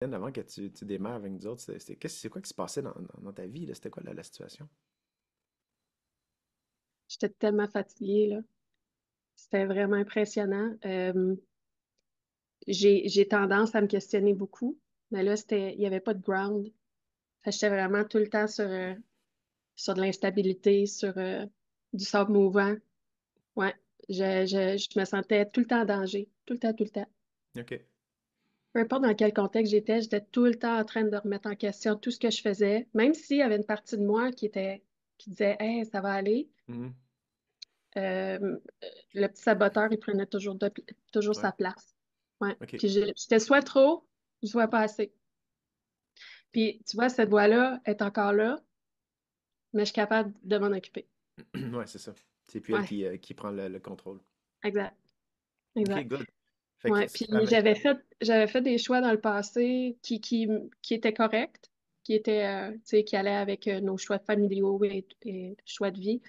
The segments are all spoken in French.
avant que tu démarres avec nous autres, c'est quoi qui se passait dans ta vie, là? C'était quoi la situation? J'étais tellement fatiguée, là. C'était vraiment impressionnant. J'ai tendance à me questionner beaucoup, mais là, il n'y avait pas de ground. Fait que j'étais vraiment tout le temps sur de l'instabilité, sur du sable mouvant. Ouais. Je me sentais tout le temps en danger. Tout le temps, tout le temps. OK. Peu importe dans quel contexte j'étais tout le temps en train de remettre en question tout ce que je faisais, même s'il y avait une partie de moi qui disait, Hey, ça va aller. Mhm. Euh, le petit saboteur, il prenait toujours Ouais. sa place. Ouais. OK. Puis j'étais soit trop, soit pas assez. Puis tu vois, cette voix-là est encore là, mais je suis capable de m'en occuper. Ouais, c'est ça. C'est puis elle Ouais, qui prend le contrôle. exact, OK, exact. good. Fait que Ouais. si Puis tu avais. j'avais fait des choix dans le passé qui étaient corrects, tu sais, qui allaient avec nos choix familiaux et choix de vie.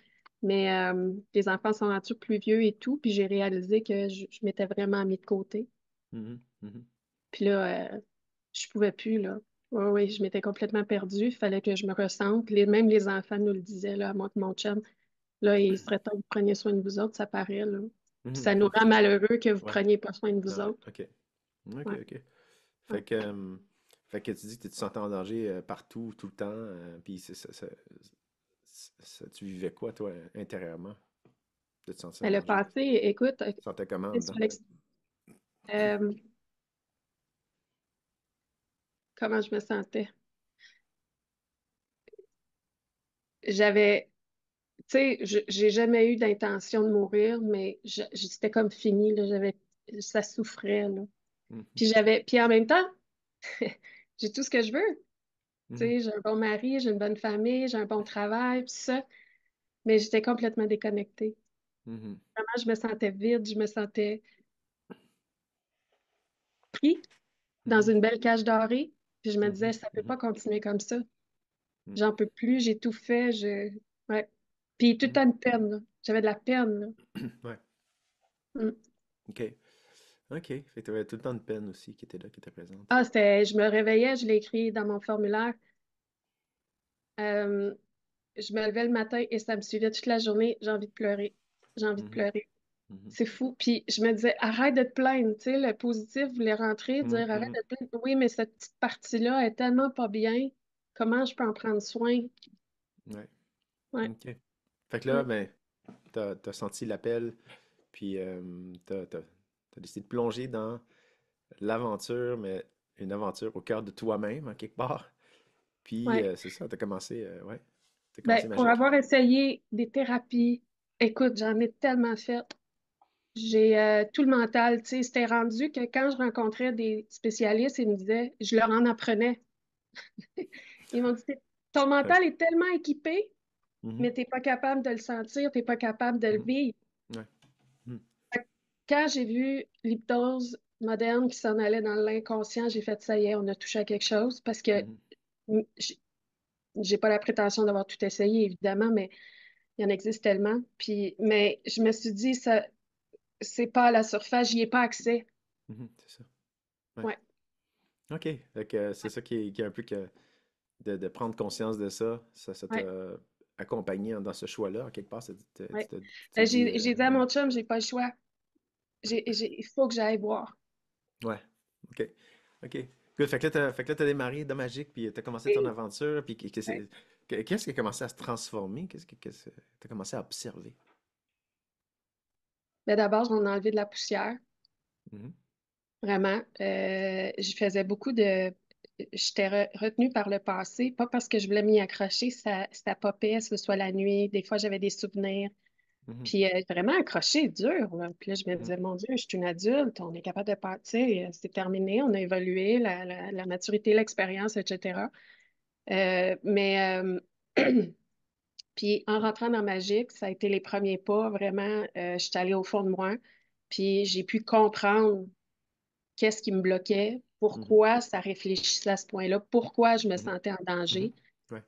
Mais les enfants sont rendus plus vieux et tout, puis j'ai réalisé que je m'étais vraiment mis de côté. Mhm, mhm. Puis là, je pouvais plus, là. Oui, oui, je m'étais complètement perdue. Il fallait que je me ressente. Même les enfants nous le disaient, là, à moi et mon chum. Là, il serait temps que vous preniez soin de vous autres, ça paraît, là. Puis Mhm. ça nous rend malheureux que vous Ouais. preniez pas soin de vous Non, autres. OK. OK, Ouais, OK. ouais. Fait que, fait que tu dis que tu te sentais en danger partout, tout le temps. Puis tu vivais quoi, toi, intérieurement, de te sentir en Mais le danger? passé, écoute, Tu te sentais comment c'est sur dedans? euh, comment je me sentais. J'avais, tu sais, j'ai jamais eu d'intention de mourir, mais c'était comme fini, là. Ça souffrait, là. Mhm, Puis en même temps, j'ai tout ce que je veux. Tu mhm, sais, j'ai un bon mari, j'ai une bonne famille, j'ai un bon travail, puis ça. Mais j'étais complètement déconnectée. mhm, Vraiment, je me sentais vide, je me sentais pris dans mhm, une belle cage dorée. Puis je me mhm, disais, ça peut mhm, pas continuer comme ça. mhm, J'en peux plus, j'ai tout fait. Ouais. Puis tout le mhm. temps de peine, là. J'avais de la peine, là. Ouais, Mm. OK. OK. Fait que t'avais tout le temps de peine aussi qui était là, qui était présente. Je me réveillais, je l'ai écrit dans mon formulaire. Euh, je me levais le matin et ça me suivait toute la journée. J'ai envie de pleurer. J'ai envie de Mhm, pleurer. mhm, C'est fou. Puis je me disais, arrête de te plaindre. Tu sais, le positif voulait rentrer, mhm, dire, arrête mhm. de te plaindre. Oui, mais cette petite partie-là est tellement pas bien. Comment je peux en prendre soin? Ouais. Ouais. OK. Fait que là, Mm. ben, t'as senti l'appel, puis t'as décidé de plonger dans l'aventure, mais une aventure au cœur de toi-même, en quelque part. Puis Ouais. c'est ça, t'as commencé, ouais, t'as Ben, commencé pour magique. avoir essayé des thérapies, écoute, j'en ai tellement fait. J'ai tout le mental, tu sais, c'était rendu que quand je rencontrais des spécialistes, ils me disaient, je leur en apprenais. Ils m'ont dit, ton Ouais. mental est tellement équipé, Mhm, mais t'es pas capable de le sentir, t'es pas capable de le mhm, vivre. ouais. Mhm, Quand j'ai vu l'hypnose moderne qui s'en allait dans l'inconscient, j'ai fait, ça y est, on a touché à quelque chose parce que mhm, mm, j'ai pas la prétention d'avoir tout essayé, évidemment, mais il y en existe tellement. Puis, mais je me suis dit, ça, c'est pas à la surface, j'y ai pas accès. mhm, c'est ça. Ouais. Ouais. OK. Fait que c'est ça qui est un peu que de prendre conscience de ça, ça Ouais. t'a accompagné dans ce choix-là, en quelque part. Ouais. Tu t'es dit, J'ai dit à mon chum, j'ai pas le choix. Il faut que j'aille voir. ouais, OK. OK. Good. Fait que là, t'as démarré de Magique, puis t'as commencé ton Et, aventure, puis ouais. qu'est-ce qui a commencé à se transformer? Qu'est-ce que t'as commencé à observer? Mais d'abord, j'en ai enlevé de la poussière, Mhm, vraiment. Je faisais beaucoup de. J'étais retenue par le passé, pas parce que je voulais m'y accrocher, ça popait, que ce soit la nuit. Des fois, j'avais des souvenirs. mhm, Puis vraiment accroché, dur, là. Puis là, je me mhm, disais, mon Dieu, je suis une adulte, on est capable de partir, c'est terminé, on a évolué, la maturité, l'expérience, etc. Mais puis en rentrant dans Magique, ça a été les premiers pas, vraiment, je suis allée au fond de moi, puis j'ai pu comprendre qu'est-ce qui me bloquait, mhm, pourquoi ça réfléchissait à ce point-là, pourquoi je me mhm, sentais en mhm. danger. Ouais.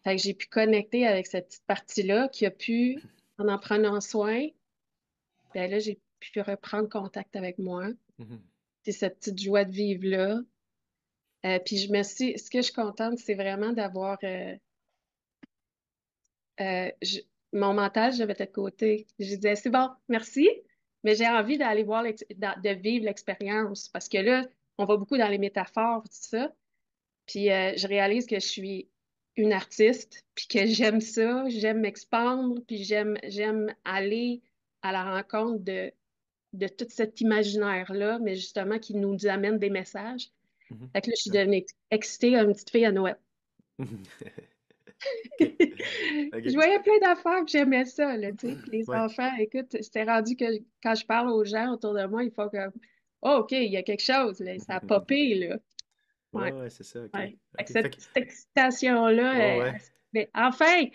Fait que j'ai pu connecter avec cette petite partie-là qui a pu, en prenant soin, ben là, j'ai pu reprendre contact avec moi. Mhm, C'est cette petite joie de vivre-là. Puis ce que je suis contente, c'est vraiment d'avoir, euh, je- mon mental, je mettais de côté. Je disais, c'est bon, merci, mais j'ai envie d'aller voir, de vivre l'expérience parce que là, on va beaucoup dans les métaphores, tout ça. Puis je réalise que je suis une artiste, puis que j'aime ça, j'aime m'expandre, puis j'aime aller à la rencontre de tout cet imaginaire-là, mais justement qui nous amène des messages. Mhm. Fait que là, je suis Ouais. devenue excitée comme une petite fille à Noël. OK. Je OK. voyais plein d'affaires, puis j'aimais ça, là, tu sais. Puis les Ouais. enfants, écoute, c'était rendu que quand je parle aux gens autour de moi, ils font comme, oh, OK, il y a quelque chose, là, ça a popé, là. Ouais, Ouais, ouais, c'est ça, OK. ouais. Fait que OK. Fait que, cette excitation-là, ouais, ouais. mais enfin,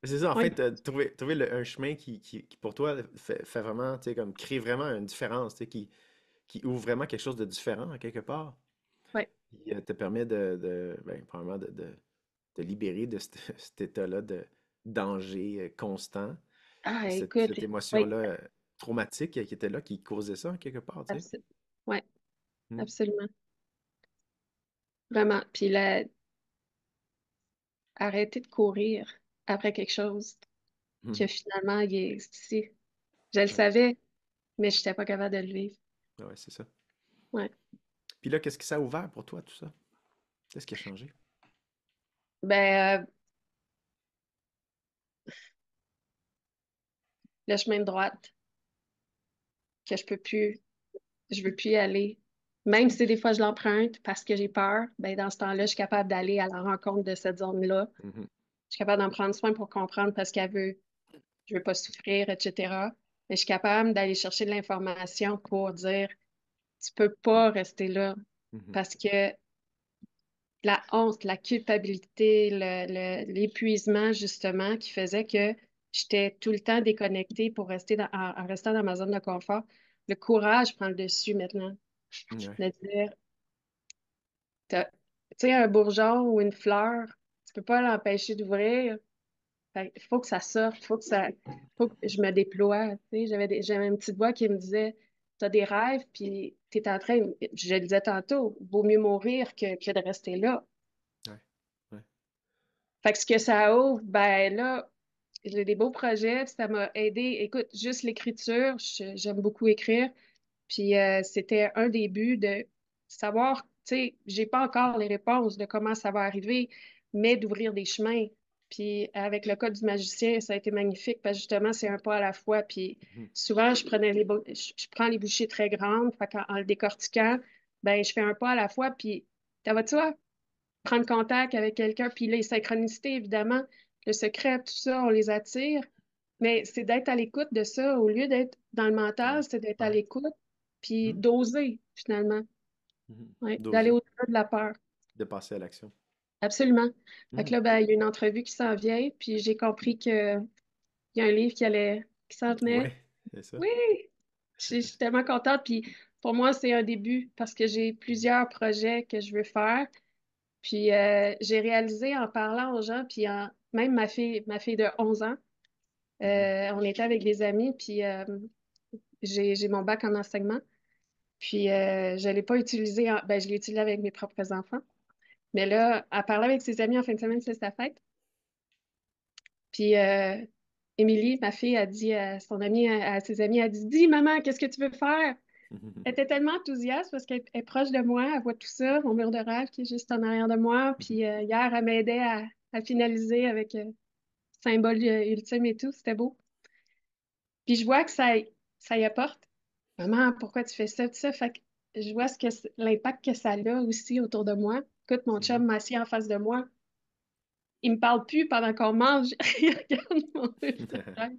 C'est ça, en on fait, trouver un chemin qui, pour toi, fait vraiment, tu sais, comme, crée vraiment une différence, tu sais, qui ouvre vraiment quelque chose de différent, à quelque part. ouais. Qui te permet ben, probablement de libérer de cet état-là de danger constant, Ah, écoute, cette oui, émotion-là traumatique qui était là, qui causait ça, en quelque part, tu sais. ouais, Mm. absolument. Vraiment. Puis là, arrêter de courir après quelque chose que Mhm. finalement, il est ici. Je le Ouais, savais, mais je n'étais pas capable de le vivre. ouais, c'est ça. Ouais. Puis là, qu'est-ce que ça a ouvert pour toi, tout ça? Qu'est-ce qui a changé? Ben, le chemin de droite, que je veux plus y aller. Même si des fois je l'emprunte parce que j'ai peur, ben dans ce temps-là, je suis capable d'aller à la rencontre de cette zone-là. Mhm. Je suis capable d'en prendre soin pour comprendre parce je veux pas souffrir, etc. Mais je suis capable d'aller chercher de l'information pour dire, tu peux pas rester là Mhm. parce que la honte, la culpabilité, l'épuisement, justement, qui faisait que j'étais tout le temps déconnectée pour rester en restant dans ma zone de confort. Le courage prend le dessus maintenant. Ouais, De dire, tu sais, un bourgeon ou une fleur, tu peux pas l'empêcher d'ouvrir. Il faut que ça sorte, faut que je me déploie. Tu sais, j'avais une petite voix qui me disait, tu as des rêves, puis tu es en train, je le disais tantôt, vaut mieux mourir que de rester là. ouais, ouais. Fait que ce que ça ouvre, ben là, j'ai des beaux projets, puis ça m'a aidé. Écoute, juste l'écriture, j'aime beaucoup écrire. Puis c'était un des buts de savoir, tu sais, j'ai pas encore les réponses de comment ça va arriver, mais d'ouvrir des chemins. Puis avec le code du magicien, ça a été magnifique parce que justement, c'est un pas à la fois. Puis Mhm. souvent, je prends les bouchées très grandes, fait qu'en le décortiquant, ben je fais un pas à la fois. Puis, tu vois, prendre contact avec quelqu'un, puis les synchronicités, évidemment, le secret, tout ça, on les attire. Mais c'est d'être à l'écoute de ça, au lieu d'être dans le mental, Ouais, c'est d'être à ouais. l'écoute, puis Mhm. d'oser, finalement. Mhm. Ouais, d'aller D'oser, au-delà de la peur. de passer à l'action. Absolument. Fait que Mhm. là, ben, il y a une entrevue qui s'en vient, puis j'ai compris qu'il y a un livre qui s'en venait. Ouais, c'est ça. Oui! Je suis tellement contente, puis pour moi, c'est un début parce que j'ai plusieurs projets que je veux faire. Puis j'ai réalisé en parlant aux gens, puis même ma fille de 11 ans, Mhm. on était avec des amis, puis j'ai mon bac en enseignement. Puis je ne l'ai pas utilisé, ben, je l'ai utilisé avec mes propres enfants. Mais là, à parler avec ses amis en fin de semaine, c'est sa fête. Puis Émilie, ma fille, a dit à son amie, à ses amis, a dit, dis, maman, qu'est-ce que tu veux faire? Elle était tellement enthousiaste parce qu'elle est proche de moi, elle voit tout ça, mon mur de rêve qui est juste en arrière de moi. Mhm. Puis hier, elle m'aidait à finaliser avec symbole ultime et tout, c'était beau. Puis je vois que ça y apporte. Maman, pourquoi tu fais ça, tout ça? Fait que je vois l'impact que ça a aussi autour de moi. Écoute, mon Mhm. chum m'assied en face de moi. Il me parle plus pendant qu'on mange. Il regarde mon mur de rêve.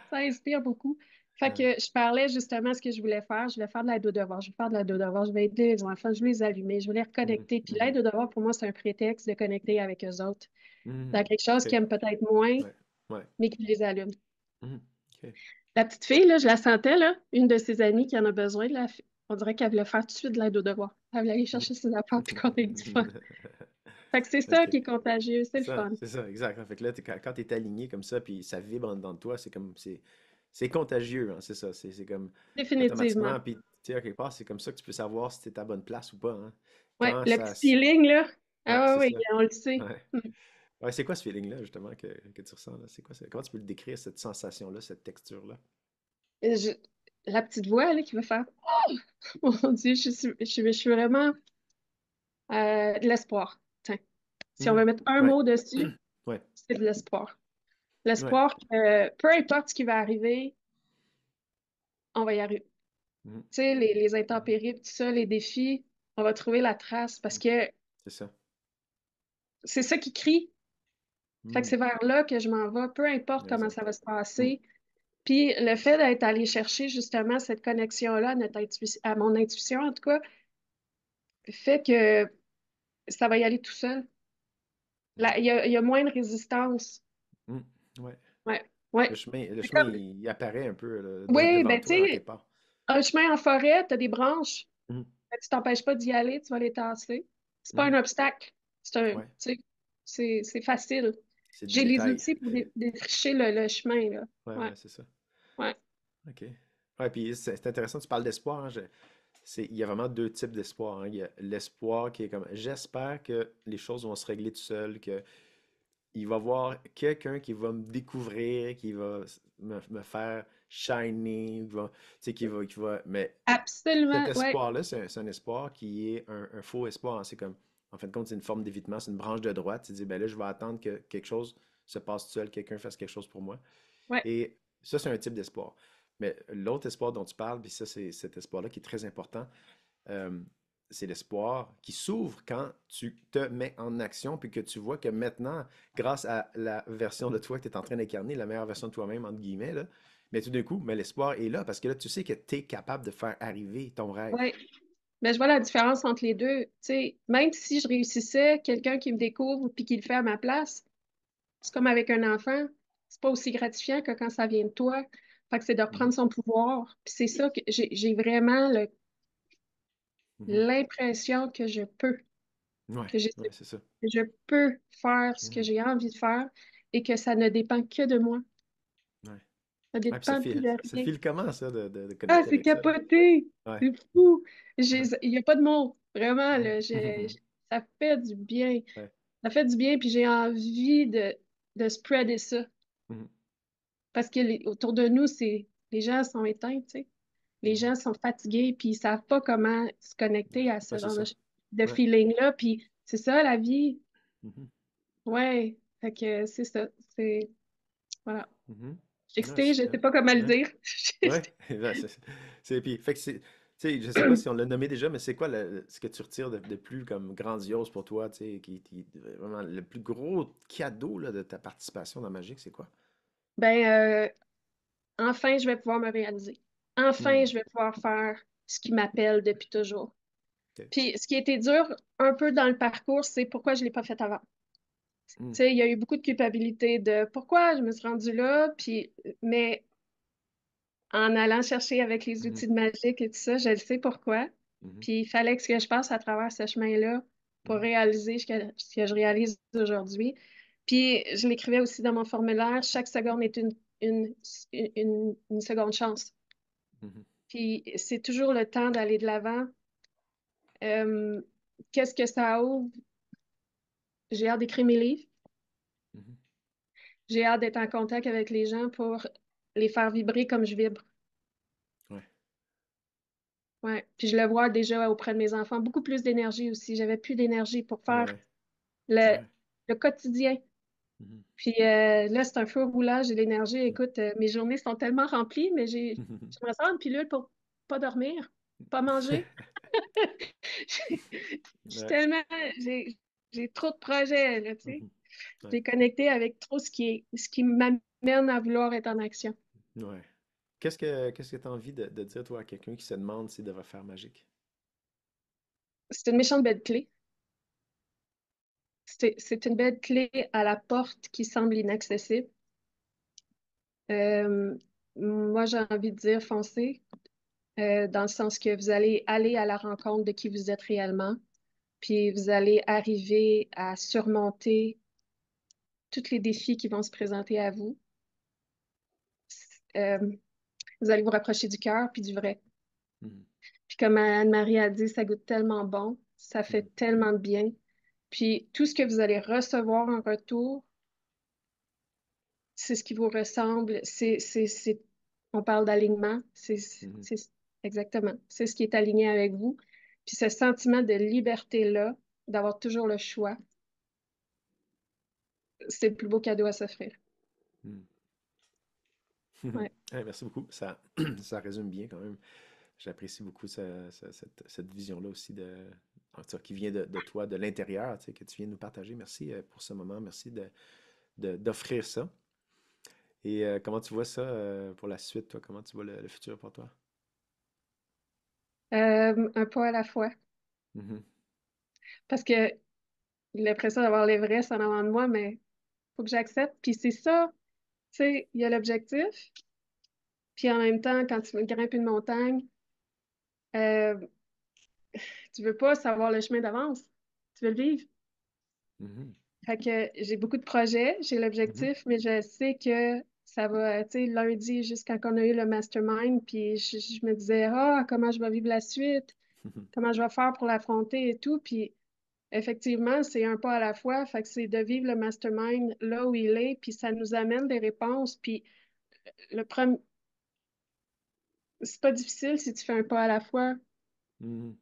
Ça inspire beaucoup. Fait Ouais. que je parlais justement de ce que je voulais faire. Je voulais faire de l'aide aux devoirs. Je vais faire de l'aide aux devoirs. Je vais aider les enfants. Je vais les allumer. Je vais les Mhm. reconnecter. Puis Mhm. l'aide aux devoirs, pour moi, c'est un prétexte de connecter avec eux autres. Dans Mhm. quelque chose OK. qu'ils aiment peut-être moins, Ouais. Ouais. mais qui les allume. Mhm. OK. La petite fille, là, je la sentais, là, une de ses amies qui en a besoin. On dirait qu'elle voulait faire tout de suite de l'aide aux devoirs. Elle voulait aller chercher ses affaires puis qu'on ait du fun. Fait que c'est ça OK. qui est contagieux. C'est le fun. C'est ça, exact. Fait que là, quand tu es aligné comme ça, puis ça vibre en dedans de toi, c'est contagieux, hein, c'est ça. C'est comme Définitivement. automatiquement, puis tu sais, à quelque part, c'est comme ça que tu peux savoir si tu es à la bonne place ou pas, hein. Ouais, quand le ça... petit feeling, là. Ouais, Ah c'est oui, ça. on le sait. Ouais. Ouais, c'est quoi ce feeling-là, justement, que tu ressens, là? C'est quoi, comment tu peux le décrire, cette sensation-là, cette texture-là? Je- La petite voix, là, qui va faire Oh mon Dieu, je suis vraiment de l'espoir. Tiens, si on Mhm. veut mettre un Ouais. mot dessus, Ouais. c'est de l'espoir. Ouais. L'espoir que peu importe ce qui va arriver, on va y arriver. Mhm. Tu sais, les intempéries, tout ça, les défis, on va trouver la trace parce Mhm. que C'est ça. c'est ça qui crie. Fait que Mhm. c'est vers là que je m'en vais, peu importe comment ça Exact. va se Mhm. passer. Puis le fait d'être allé chercher justement cette connexion-là à, à mon intuition, en tout cas, fait que ça va y aller tout seul. Mhm. Là, il y a moins de résistance. Mhm. Ouais. Ouais, ouais. Le C'est chemin, comme, il apparaît un peu là, oui, devant ben tu toi, en quelque sais, part. un chemin en forêt, tu as des branches. Mhm. Fait que tu t'empêches pas d'y aller, tu vas les tasser. C'est pas un Mhm. obstacle. Tu Ouais. sais, c'est facile. C'est du J'ai les détail. outils pour défricher le chemin, là. Ouais, Ouais, ouais, c'est ça. ouais. OK. Ouais, puis c'est intéressant, tu parles d'espoir, hein, il y a vraiment deux types d'espoir, hein. Il y a l'espoir qui est comme j'espère que les choses vont se régler tout seul, que il va y avoir quelqu'un qui va me découvrir, qui va me faire shiner, tu sais, mais cet Absolument, ouais. espoir-là, c'est un espoir qui est un faux espoir, hein. C'est comme, en fin de compte, c'est une forme d'évitement, c'est une branche de droite. Tu dis, ben là, je vais attendre que quelque chose se passe tout seul, quelqu'un fasse quelque chose pour moi. Ouais. Et ça, c'est un type d'espoir. Mais l'autre espoir dont tu parles, puis ça, c'est cet espoir-là qui est très important, euh, c'est l'espoir qui s'ouvre quand tu te mets en action, puis que tu vois que maintenant, grâce à la version de toi que tu es en train d'incarner, la meilleure version de toi-même, entre guillemets, là, mais tout d'un coup, mais l'espoir est là, parce que là, tu sais que tu es capable de faire arriver ton rêve. Ouais. Mais je vois la différence entre les deux. Tu sais, même si je réussissais, quelqu'un qui me découvre puis qui le fait à ma place, c'est comme avec un enfant. C'est pas aussi gratifiant que quand ça vient de toi. Fait que c'est de Mhm, reprendre son pouvoir. Puis c'est ça que j'ai vraiment mhm. l'impression que je peux, Ouais, que ouais, c'est ça. que je peux faire ce que Mhm, j'ai envie de faire et que ça ne dépend que de moi. ouais. Ça Ah, puis ça dépend plus de ça rien. file comment, ça, de Ah, connecter c'est avec ça, là? capoté! Ouais. C'est fou! Ouais. Il n'y a pas de mots. Vraiment, Mhm, là, mhm, ça fait du bien. ouais. Ça fait du bien, puis j'ai envie de spreader ça. Mhm, Parce que autour de nous, les gens sont éteints, tu sais. Les mhm. gens sont fatigués, puis ils savent pas comment se Ouais, connecter à ce ouais, c'est genre ça. de Ouais. feeling-là. Puis c'est ça, la vie. Mhm, Ouais. Fait que c'est ça. C'est, voilà. mhm. Je suis Ah, excitée, je super. sais pas comment le Ouais. dire. Ouais, ben, puis, fait que tu sais, je sais pas si on l'a nommé déjà, mais c'est quoi ce que tu retires de plus comme grandiose pour toi, tu sais, vraiment le plus gros cadeau là, de ta participation dans Magique, c'est quoi? Ben, enfin, je vais pouvoir me réaliser. Enfin, Hmm, je vais pouvoir faire ce qui m'appelle depuis toujours. ok. Puis, ce qui a été dur un peu dans le parcours, c'est pourquoi je ne l'ai pas fait avant. Hmm, Tu sais, il y a eu beaucoup de culpabilité de pourquoi je me suis rendue là, puis, mais en allant chercher avec les mhm, outils de magique et tout ça, je le sais pourquoi. mhm, Puis, il fallait que je passe à travers ce chemin-là pour mhm, réaliser ce que je réalise aujourd'hui. Puis, je l'écrivais aussi dans mon formulaire, chaque seconde est une, une seconde chance. mhm, Puis c'est toujours le temps d'aller de l'avant. Euh, Qu'est-ce que ça ouvre? J'ai hâte d'écrire mes livres. mhm. J'ai hâte d'être en contact avec les gens pour les faire vibrer comme je vibre. Ouais, Ouais. Puis je le vois déjà auprès de mes enfants. Beaucoup plus d'énergie aussi. J'avais plus d'énergie pour faire ouais, le, ouais. le quotidien. Mhm. Puis là, c'est un feu roulant, j'ai l'énergie. Écoute, mes journées sont tellement remplies, mais j'aimerais ça une pilule pour pas dormir, pas manger. Je suis Ouais, tellement, j'ai, j'ai trop de projets, là, tu sais. mhm, ouais, J'ai connecté avec trop ce qui m'amène à vouloir être en action. ouais. Qu'est-ce que tu as envie de dire, toi, à quelqu'un qui se demande s'il devrait faire Magique? C'est une méchante belle clé. C'est une belle clé à la porte qui semble inaccessible. Euh, Moi, j'ai envie de dire foncez, dans le sens que vous allez aller à la rencontre de qui vous êtes réellement, puis vous allez arriver à surmonter tous les défis qui vont se présenter à vous. Euh, Vous allez vous rapprocher du cœur puis du vrai. Mhm, Puis comme Anne-Marie a dit, ça goûte tellement bon. Ça Mhm. fait tellement de bien. Puis tout ce que vous allez recevoir en retour, c'est ce qui vous ressemble. On parle d'alignement. Mhm. Exactement. C'est ce qui est aligné avec vous. Puis ce sentiment de liberté-là, d'avoir toujours le choix, c'est le plus beau cadeau à s'offrir. Mhm. Ouais. Ouais, merci beaucoup. Ça, ça résume bien quand même. J'apprécie beaucoup cette vision-là aussi en tout cas, qui vient de toi, de l'intérieur, tu sais, que tu viens de nous partager. Merci pour ce moment. Merci d'offrir ça. Et comment tu vois ça pour la suite, toi? Comment tu vois le futur pour toi? Un pas à la fois. Mhm. Parce que j'ai l'impression d'avoir l'Everest en avant de moi, mais faut que j'accepte. Puis c'est ça, tu sais, il y a l'objectif. Puis en même temps, quand tu grimpes une montagne, euh, tu veux pas savoir le chemin d'avance. Tu veux le vivre. Mhm. Fait que j'ai beaucoup de projets, j'ai Mhm. l'objectif, mais je sais que ça va, tu sais, lundi, jusqu'à quand on a eu le mastermind, puis je me disais, ah, comment je vais vivre la suite, Mhm. comment je vais faire pour l'affronter et tout. Puis effectivement, c'est un pas à la fois. Fait que c'est de vivre le mastermind là où il est, puis ça nous amène des réponses. Puis le premier, c'est pas difficile si tu fais un pas à la fois. Mhm.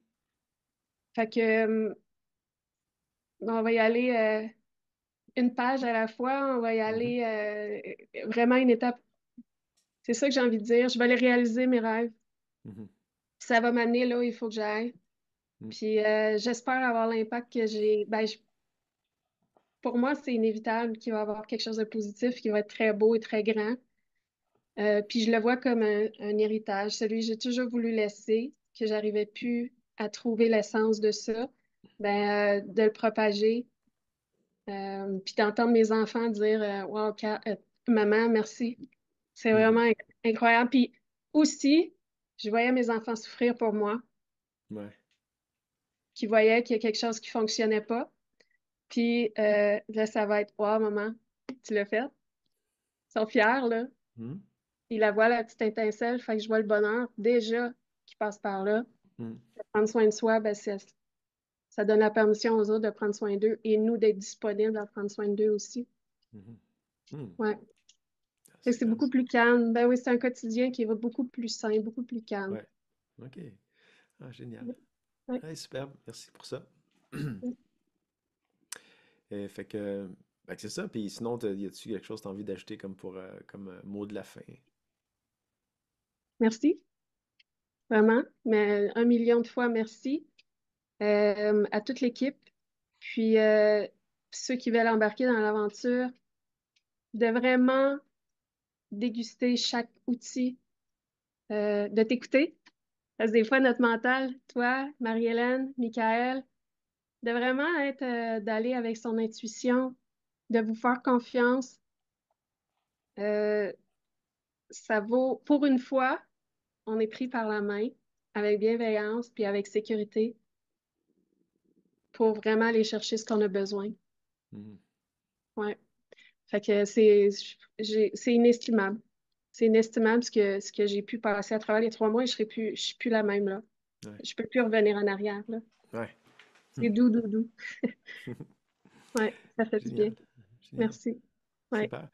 Fait que on va y aller une page à la fois, on va y Mhm. aller vraiment une étape. C'est ça que j'ai envie de dire. Je vais aller réaliser mes rêves. Mhm. Ça va m'amener là où il faut que j'aille. Mhm. Puis j'espère avoir l'impact que j'ai. Ben, pour moi, c'est inévitable qu'il va y avoir quelque chose de positif qui va être très beau et très grand. Puis je le vois comme un héritage, celui que j'ai toujours voulu laisser, que j'arrivais plus à trouver l'essence de ça, de le propager, puis d'entendre mes enfants dire Wow, maman, merci. C'est Mhm. vraiment incroyable. Puis aussi, je voyais mes enfants souffrir pour moi, Ouais. qui voyaient qu'il y a quelque chose qui fonctionnait pas. Puis là, ça va être Wow, maman, tu l'as fait. Ils sont fiers, là. Mhm. Ils la voient, la petite étincelle, fait que je vois le bonheur déjà qui passe par là. Mhm. Prendre soin de soi, ça donne la permission aux autres de prendre soin d'eux et nous d'être disponibles à prendre soin d'eux aussi. Mhm. Mhm. Ouais. Ah, Fait que c'est super. beaucoup plus calme. Ben oui, c'est un quotidien qui va beaucoup plus sain, beaucoup plus calme. Ouais. OK. Ah, génial. Ouais. Ah, superbe. Merci pour ça. Fait que c'est ça. Puis sinon, y a-tu quelque chose que tu as envie d'ajouter comme pour comme mot de la fin? Merci, vraiment. Mais un million de fois merci à toute l'équipe. Puis ceux qui veulent embarquer dans l'aventure, de vraiment déguster chaque outil, de t'écouter. Parce que des fois, notre mental, toi, Marie-Hélène, Michael, de vraiment être, d'aller avec son intuition, de vous faire confiance. Euh, Ça vaut, pour une fois, on est pris par la main avec bienveillance puis avec sécurité pour vraiment aller chercher ce qu'on a besoin. Mhm. Ouais. Fait que c'est inestimable. C'est inestimable ce que j'ai pu passer à travers les 3 mois et je suis plus la même là. Ouais. Je peux plus revenir en arrière là. Ouais. C'est doux, doux, doux. Ouais, ça fait du bien. Génial. Génial. Merci. Ouais. Super.